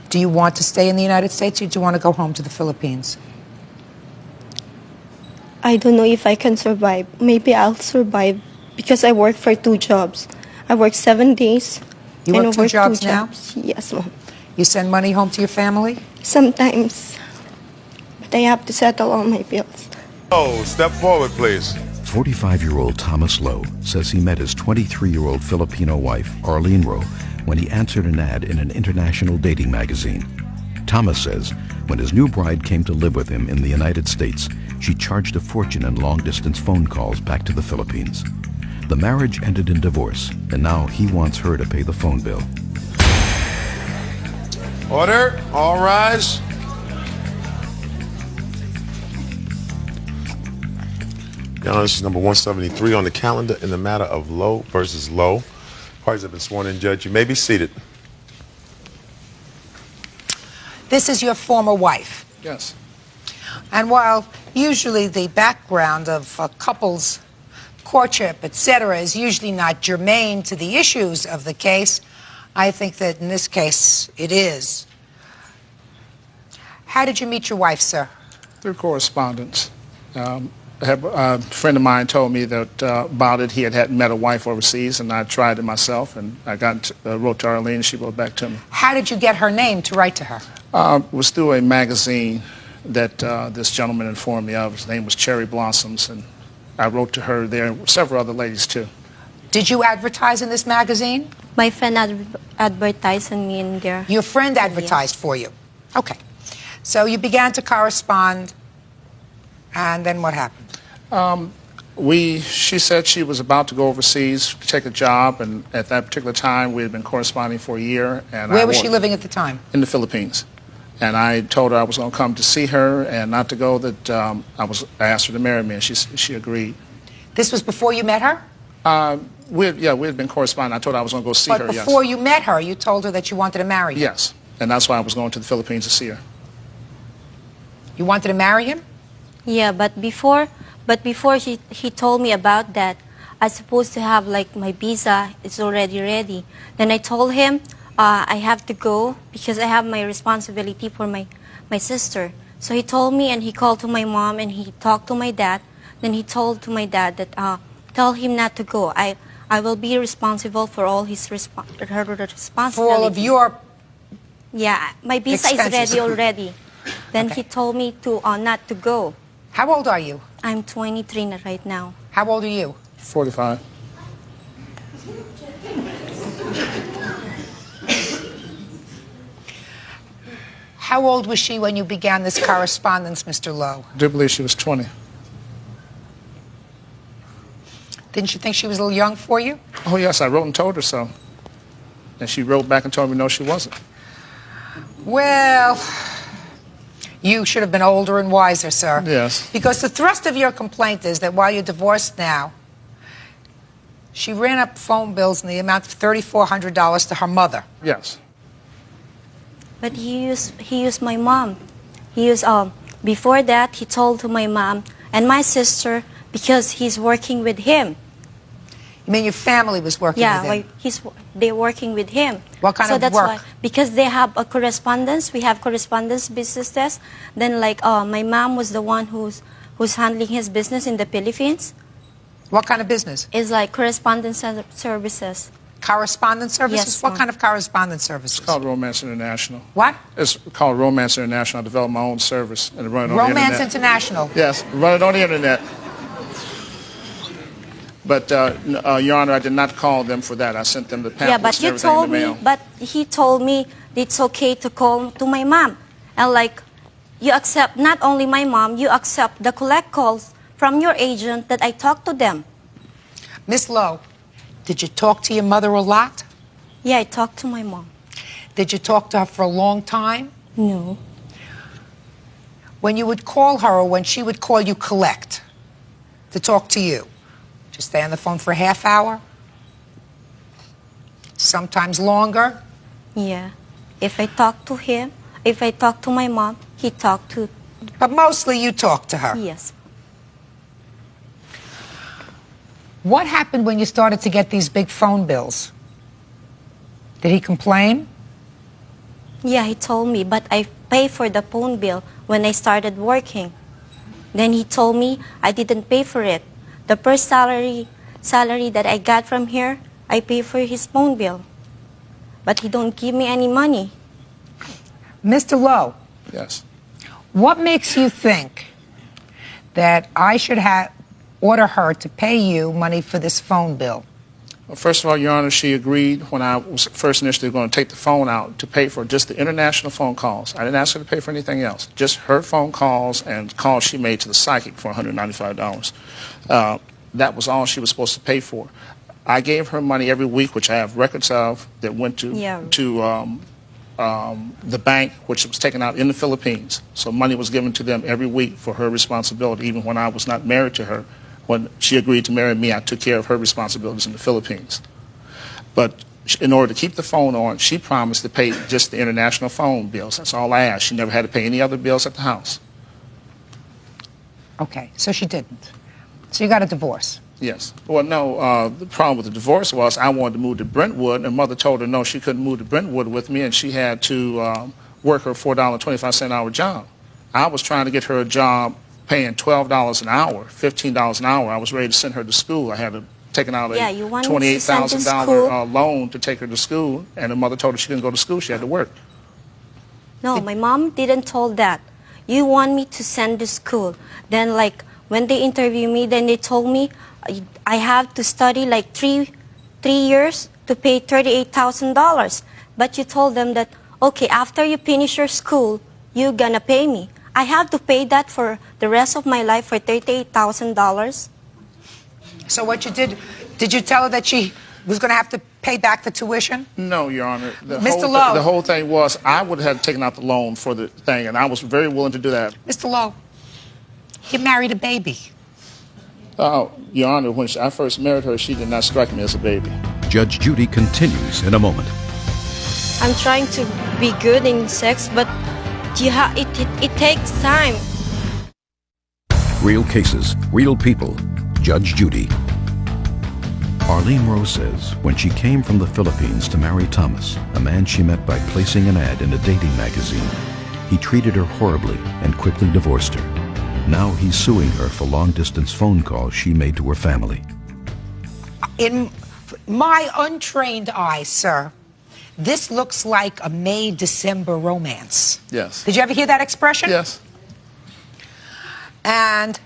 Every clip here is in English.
Do you want to stay in the United States, or do you want to go home to the Philippines? I don't know if I can survive. Maybe I'll survive because I work for 2 jobs. I work 7 days. You and work I two jobs now? Jobs. Yes, Mom. You send money home to your family? Sometimes. But I have to settle all my bills. Oh, step forward, please. 45-year-old Thomas Lowe says he met his 23-year-old Filipino wife, Arlene Rowe, when he answered an ad in an international dating magazine. Thomas says when his new bride came to live with him in the United States, she charged a fortune in long-distance phone calls back to the Philippines. The marriage ended in divorce, and now he wants her to pay the phone bill. Order. All rise. Your Honor, this is number 173 on the calendar in the matter of Lowe versus Lowe. Parties have been sworn in, Judge. You may be seated. This is your former wife. Yes. And while usually the background of a couple's courtship, etc., is usually not germane to the issues of the case, I think that in this case it is. How did you meet your wife, sir? Through correspondence. A friend of mine told me that about it. He had met a wife overseas, and I tried it myself, and I wrote to Arlene, and she wrote back to me. How did you get her name to write to her? It was through a magazine that this gentleman informed me of. His name was Cherry Blossoms, and I wrote to her there, and several other ladies too. Did you advertise in this magazine? My friend advertised me in there. Your friend advertised for you? Okay. So you began to correspond, and then what happened? She said she was about to go overseas to take a job, and at that particular time we had been corresponding for a year. And where was she living at the time? In the Philippines. And I told her I was going to come to see her and not to go, that I asked her to marry me, and she agreed. This was before you met her? We had been corresponding. I told her I was going to go see her, But before you met her, you told her that you wanted to marry her? Yes, and that's why I was going to the Philippines to see her. You wanted to marry him? Yeah, but before he told me about that, I supposed to have like my visa. It's already ready. Then I told him I have to go because I have my responsibility for my sister. So he told me, and he called to my mom, and he talked to my dad. Then he told to my dad that tell him not to go. I will be responsible for all his responsibility. For all of your Yeah, my visa expenses. is ready already. Then Okay. he told me to not to go. How old are you? I'm 23 right now. How old are you? 45. How old was she when you began this correspondence, Mr. Lowe? I do believe she was 20. Didn't you think she was a little young for you? Oh yes, I wrote and told her so. And she wrote back and told me no, she wasn't. Well, you should have been older and wiser, sir. Yes. Because the thrust of your complaint is that while you're divorced now, she ran up phone bills in the amount of $3,400 to her mother. Yes. But he used my mom. Before that he told to my mom and my sister because he's working with him. You mean your family was working with him? Yeah, like they're working with him. What kind so of that's work? Why, because they have a correspondence. We have correspondence businesses. Then like my mom was the one who's handling his business in the Philippines. What kind of business? It's like correspondence services. Correspondence services? Yes, What ma'am. kind of correspondence services? It's called Romance International. What? It's called Romance International. I developed my own service and run it on the Romance internet. International. Yes, run it on the internet. But, Your Honor, I did not call them for that. I sent them the pamphlets Yeah, but and you everything in told the me. mail. But he told me it's okay to call to my mom, and like you accept not only my mom, you accept the collect calls from your agent that I talk to them. Miss Lowe, did you talk to your mother a lot? Yeah, I talked to my mom. Did you talk to her for a long time? No. When you would call her or when she would call you collect to talk to you, just stay on the phone for a half hour? Sometimes longer? Yeah. If I talk to him, if I talk to my mom, he talked to. But mostly you talk to her. Yes. What happened when you started to get these big phone bills? Did he complain? Yeah, he told me, but I pay for the phone bill when I started working. Then he told me I didn't pay for it. The first salary that I got from here, I pay for his phone bill. But he don't give me any money. Mr. Lowe, Yes. what makes you think that I should order her to pay you money for this phone bill? Well, first of all, Your Honor, she agreed when I was first initially going to take the phone out to pay for just the international phone calls. I didn't ask her to pay for anything else, just her phone calls and calls she made to the psychic for $195. That was all she was supposed to pay for. I gave her money every week, which I have records of, that went to the bank, which was taken out in the Philippines. So money was given to them every week for her responsibility, even when I was not married to her. When she agreed to marry me, I took care of her responsibilities in the Philippines. But in order to keep the phone on, she promised to pay just the international phone bills. That's all I asked. She never had to pay any other bills at the house. Okay, so she didn't. So you got a divorce. Yes. Well, no, the problem with the divorce was I wanted to move to Brentwood, and mother told her no, she couldn't move to Brentwood with me, and she had to work her $4.25 an hour job. I was trying to get her a job paying $12 an hour, $15 an hour. I was ready to send her to school. I had taken out a $28,000 loan to take her to school, and the mother told her she couldn't go to school. She had to work. No, my mom didn't told that. You want me to send to school. Then like when they interview me, then they told me I have to study like three years to pay $38,000. But you told them that, okay, after you finish your school, you're gonna pay me. I have to pay that for the rest of my life for $38,000. So what you did you tell her that she was going to have to pay back the tuition? No, Your Honor. Mr. Lowe. The whole thing was I would have taken out the loan for the thing, and I was very willing to do that. Mr. Lowe, you married a baby. Your Honor, when I first married her, she did not strike me as a baby. Judge Judy continues in a moment. I'm trying to be good in sex, but it takes time. Real cases, real people. Judge Judy. Arlene Rose says when she came from the Philippines to marry Thomas, a man she met by placing an ad in a dating magazine, he treated her horribly and quickly divorced her. Now he's suing her for long-distance phone calls she made to her family. In my untrained eye, sir, this looks like a May-December romance. Yes. Did you ever hear that expression? Yes. And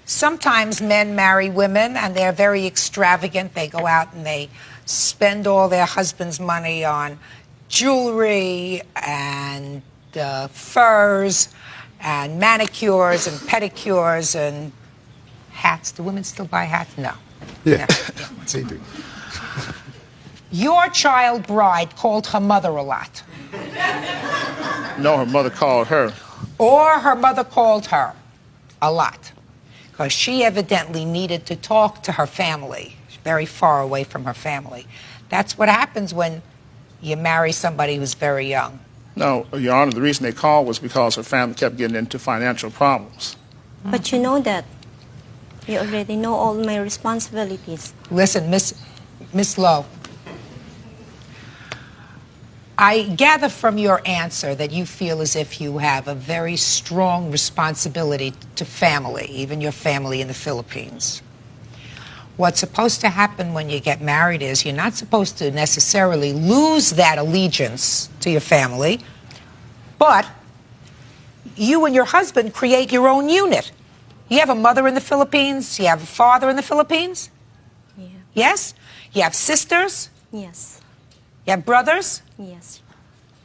sometimes men marry women and they're very extravagant. They go out and they spend all their husband's money on jewelry and furs and manicures and pedicures and hats. Do women still buy hats? No. Yeah. No. They do. Your child bride called her mother a lot. No, her mother called her. Or her mother called her a lot. Because she evidently needed to talk to her family, very far away from her family. That's what happens when you marry somebody who's very young. No, Your Honor, the reason they called was because her family kept getting into financial problems. But you know that. You already know all my responsibilities. Listen, Miss Lowe, I gather from your answer that you feel as if you have a very strong responsibility to family, even your family in the Philippines. What's supposed to happen when you get married is you're not supposed to necessarily lose that allegiance to your family, but you and your husband create your own unit. You have a mother in the Philippines, you have a father in the Philippines? Yeah. Yes? You have sisters? Yes. You have brothers? Yes.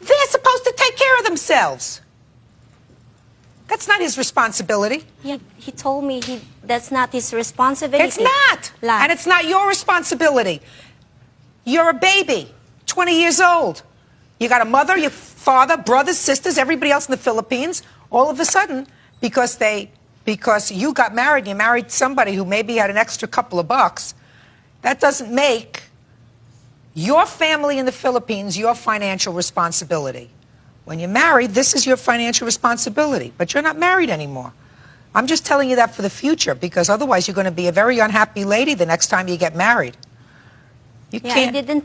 They're supposed to take care of themselves. That's not his responsibility. Yeah, he told me that's not his responsibility. It's not. Like, And it's not your responsibility. You're a baby, 20 years old. You got a mother, your father, brothers, sisters, everybody else in the Philippines. All of a sudden, because you got married, you married somebody who maybe had an extra couple of bucks, that doesn't make your family in the Philippines your financial responsibility. When you're married, this is your financial responsibility, but you're not married anymore. I'm just telling you that for the future, because otherwise you're going to be a very unhappy lady the next time you get married. You yeah, can't. I didn't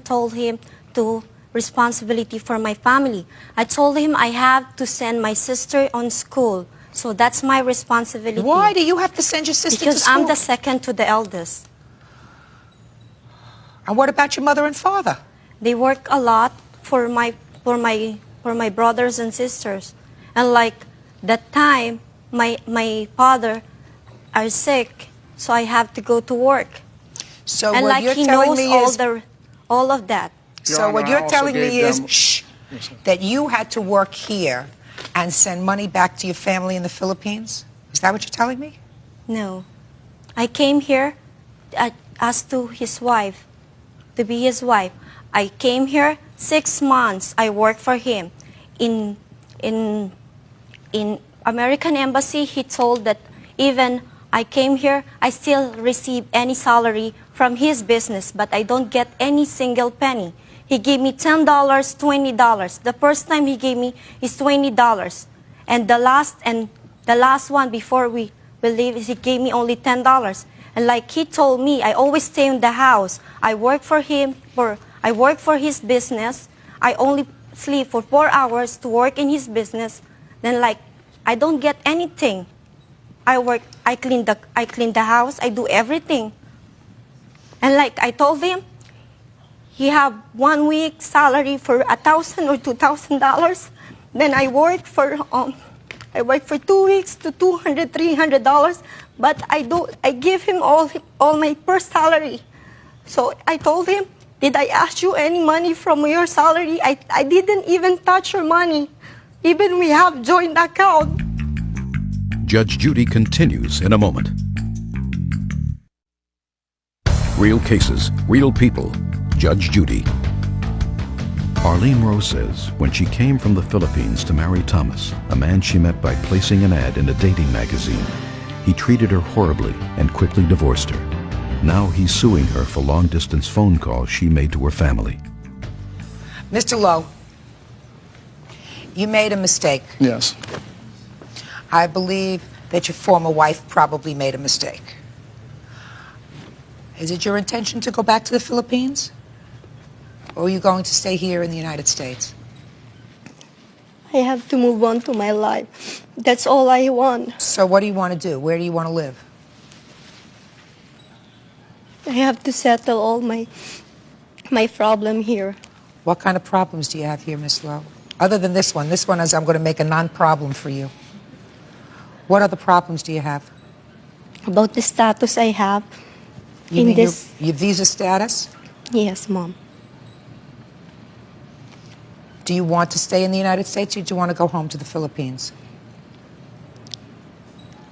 told him to responsibility for my family. I told him I have to send my sister on school. So that's my responsibility. Why do you have to send your sister to Because school? I'm the second to the eldest. And what about your mother and father? They work a lot for my brothers and sisters. And like that time, my father are sick, so I have to go to work. So And what like you're he telling knows me all is, all of that. Your so Honor, what I you're also telling me gave is, them- shh, that you had to work here and send money back to your family in the Philippines? Is that what you're telling me? No. I came here as to his wife, to be his wife. I came here 6 months. I worked for him. In American Embassy, he told that even I came here, I still receive any salary from his business, but I don't get any single penny. He gave me $10, $20. The first time he gave me is $20. And the last one before we leave, he gave me only $10. And like he told me, I always stay in the house. I work for him, I work for his business. I only sleep for 4 hours to work in his business. Then like, I don't get anything. I work, I clean the house, I do everything. And like I told him, he have 1 week salary for $1,000 or $2,000. Then I work for 2 weeks to $200, $300. But I give him all my first salary. So I told him, did I ask you any money from your salary? I didn't even touch your money. Even we have joint account. Judge Judy continues in a moment. Real cases, real people. Judge Judy. Arlene Rowe says when she came from the Philippines to marry Thomas, a man she met by placing an ad in a dating magazine, he treated her horribly and quickly divorced her. Now he's suing her for long-distance phone calls she made to her family. Mr. Lowe, you made a mistake. Yes. I believe that your former wife probably made a mistake. Is it your intention to go back to the Philippines? Or are you going to stay here in the United States? I have to move on to my life. That's all I want. So what do you want to do? Where do you want to live? I have to settle all my problem here. What kind of problems do you have here, Miss Lowe? Other than this one is I'm going to make a non-problem for you. What other problems do you have? About the status I have You in mean this. your visa status? Yes, Mom. Do you want to stay in the United States or do you want to go home to the Philippines?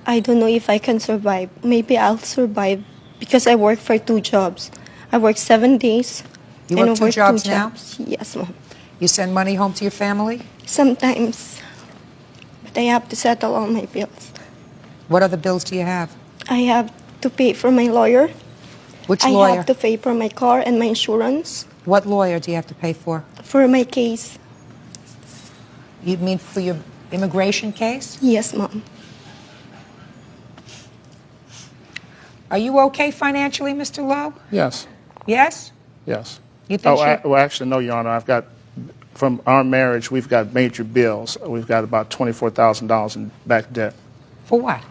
I don't know if I can survive. Maybe I'll survive because I work for 2 jobs. I work 7 days. You and work I 2 jobs now? jobs. Yes, Mom. You send money home to your family? Sometimes. But I have to settle all my bills. What other bills do you have? I have to pay for my lawyer. Which I lawyer? have to pay for my car and my insurance. What lawyer do you have to pay for? For my case. You mean for your immigration case? Yes, Mom. Are you okay financially, Mr. Lowe? Yes. Yes? Yes. You think Well, actually, no, Your Honor. I've got, from our marriage, we've got major bills. We've got about $24,000 in back debt. For what?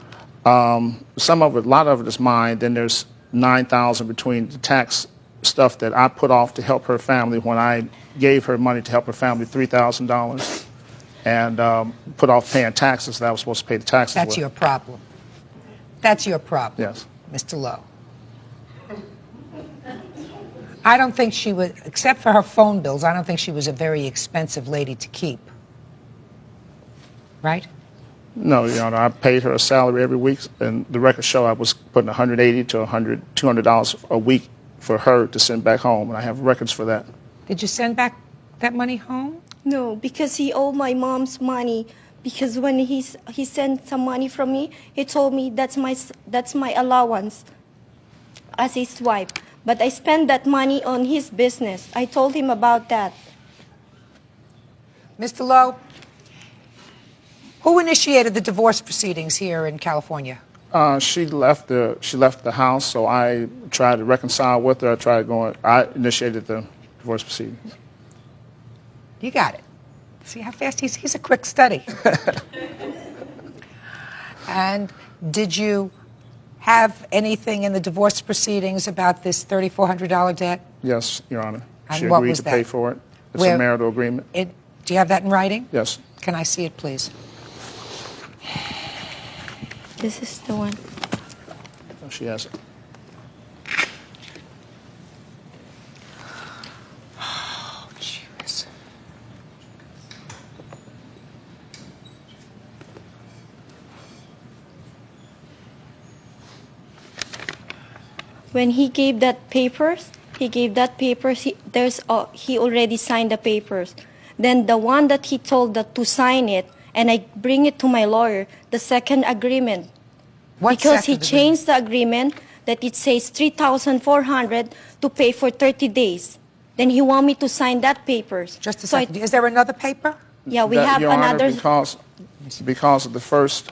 Some of it, a lot of it is mine. Then there's $9,000 between the tax stuff that I put off to help her family when I gave her money to help her family, $3,000, and put off paying taxes that I was supposed to pay the taxes That's with. your problem. That's your problem. Yes. Mr. Lowe. I don't think she was, except for her phone bills, I don't think she was a very expensive lady to keep. Right? No, Your Honor. I paid her a salary every week, and the records show I was putting $180 to $200 a week for her to send back home, and I have records for that. Did you send back that money home? No, because he owed my mom's money. Because when he sent some money from me, he told me that's my allowance as his wife. But I spent that money on his business. I told him about that. Mr. Lowe, who initiated the divorce proceedings here in California? She left the house, so I tried to reconcile with her. I initiated the divorce proceedings. You got it. See how fast he's a quick study. And did you have anything in the divorce proceedings about this $3,400 debt? Yes, Your Honor. And She what agreed was to that? pay for it. It's Where- a marital agreement. Do you have that in writing? Yes. Can I see it, please? This is the one. She has it. Oh, jeez. When he gave that papers, he already signed the papers. Then the one that he told that to sign it, and I bring it to my lawyer, the second agreement. What Because he second agreement? changed the agreement that it says 3,400 to pay for 30 days. Then he want me to sign that papers. Just a So second. Is there another paper? yeah, we That, have Your Honor, another. because of the first,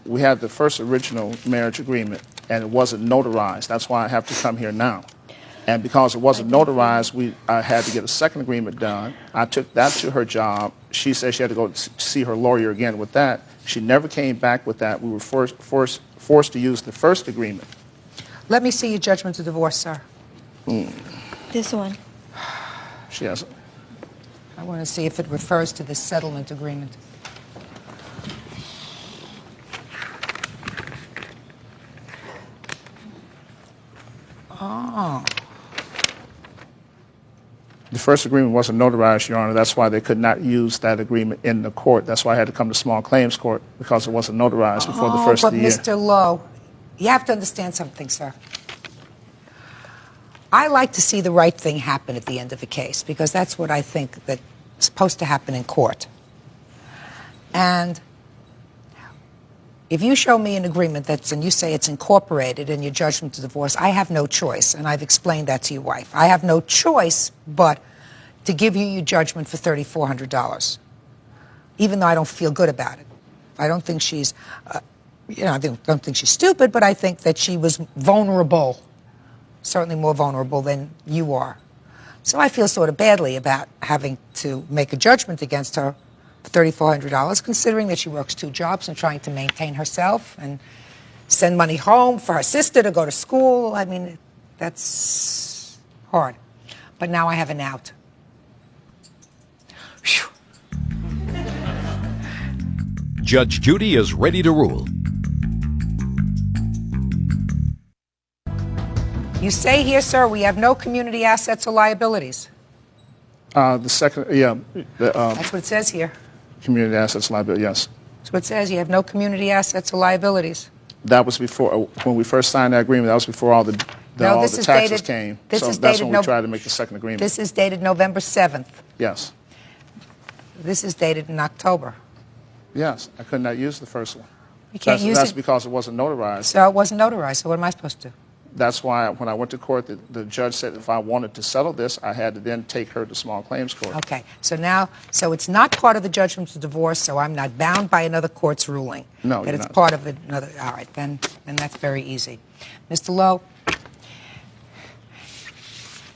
we had the first original marriage agreement, and it wasn't notarized. That's why I have to come here now. And because it wasn't notarized, I had to get a second agreement done. I took that to her job. She said she had to go see her lawyer again with that. She never came back with that. We were forced to use the first agreement. Let me see your judgment to divorce, sir. This one. She has it. I want to see if it refers to the settlement agreement. Oh. The first agreement wasn't notarized, Your Honor. That's why they could not use that agreement in the court. That's why I had to come to small claims court, because it wasn't notarized before the first of the year. But Mr. Lowe, you have to understand something, sir. I like to see the right thing happen at the end of a case, because that's what I think that's supposed to happen in court. And if you show me an agreement and you say it's incorporated in your judgment to divorce, I have no choice, and I've explained that to your wife. I have no choice but to give you your judgment for $3,400, even though I don't feel good about it. I don't think she's, I don't think she's stupid, but I think that she was vulnerable, certainly more vulnerable than you are. So I feel sort of badly about having to make a judgment against her for $3,400, considering that she works 2 jobs and trying to maintain herself and send money home for her sister to go to school. I mean, that's hard. But now I have an out. Whew. Judge Judy is ready to rule. You say here, sir, we have no community assets or liabilities. The second, yeah, That's what it says here. community assets liability, yes. That's what it says. You have no community assets or liabilities. That was before, when we first signed that agreement, that was before all the taxes dated, came. This So is that's dated when we tried to make the second agreement. This is dated November 7th. Yes. This is dated in October. Yes, I could not use the first one. You can't use That's it. because it wasn't notarized. So it wasn't notarized. So what am I supposed to do? That's why when I went to court, the judge said if I wanted to settle this, I had to then take her to small claims court. Okay. So now, so it's not part of the judgment of divorce, so I'm not bound by another court's ruling. No, That you're it's not. part of another. All right, then that's very easy. Mr. Lowe,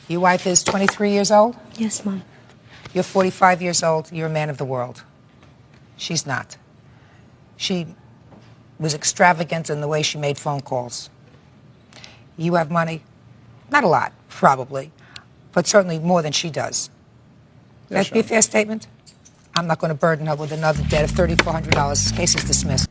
your wife is 23 years old? Yes, Mom. You're 45 years old. You're a man of the world. She's not. She was extravagant in the way she made phone calls. You have money? Not a lot, probably, but certainly more than she does. Yes, That'd be a Your fair statement? I'm not going to burden her with another debt of $3,400. This case is dismissed.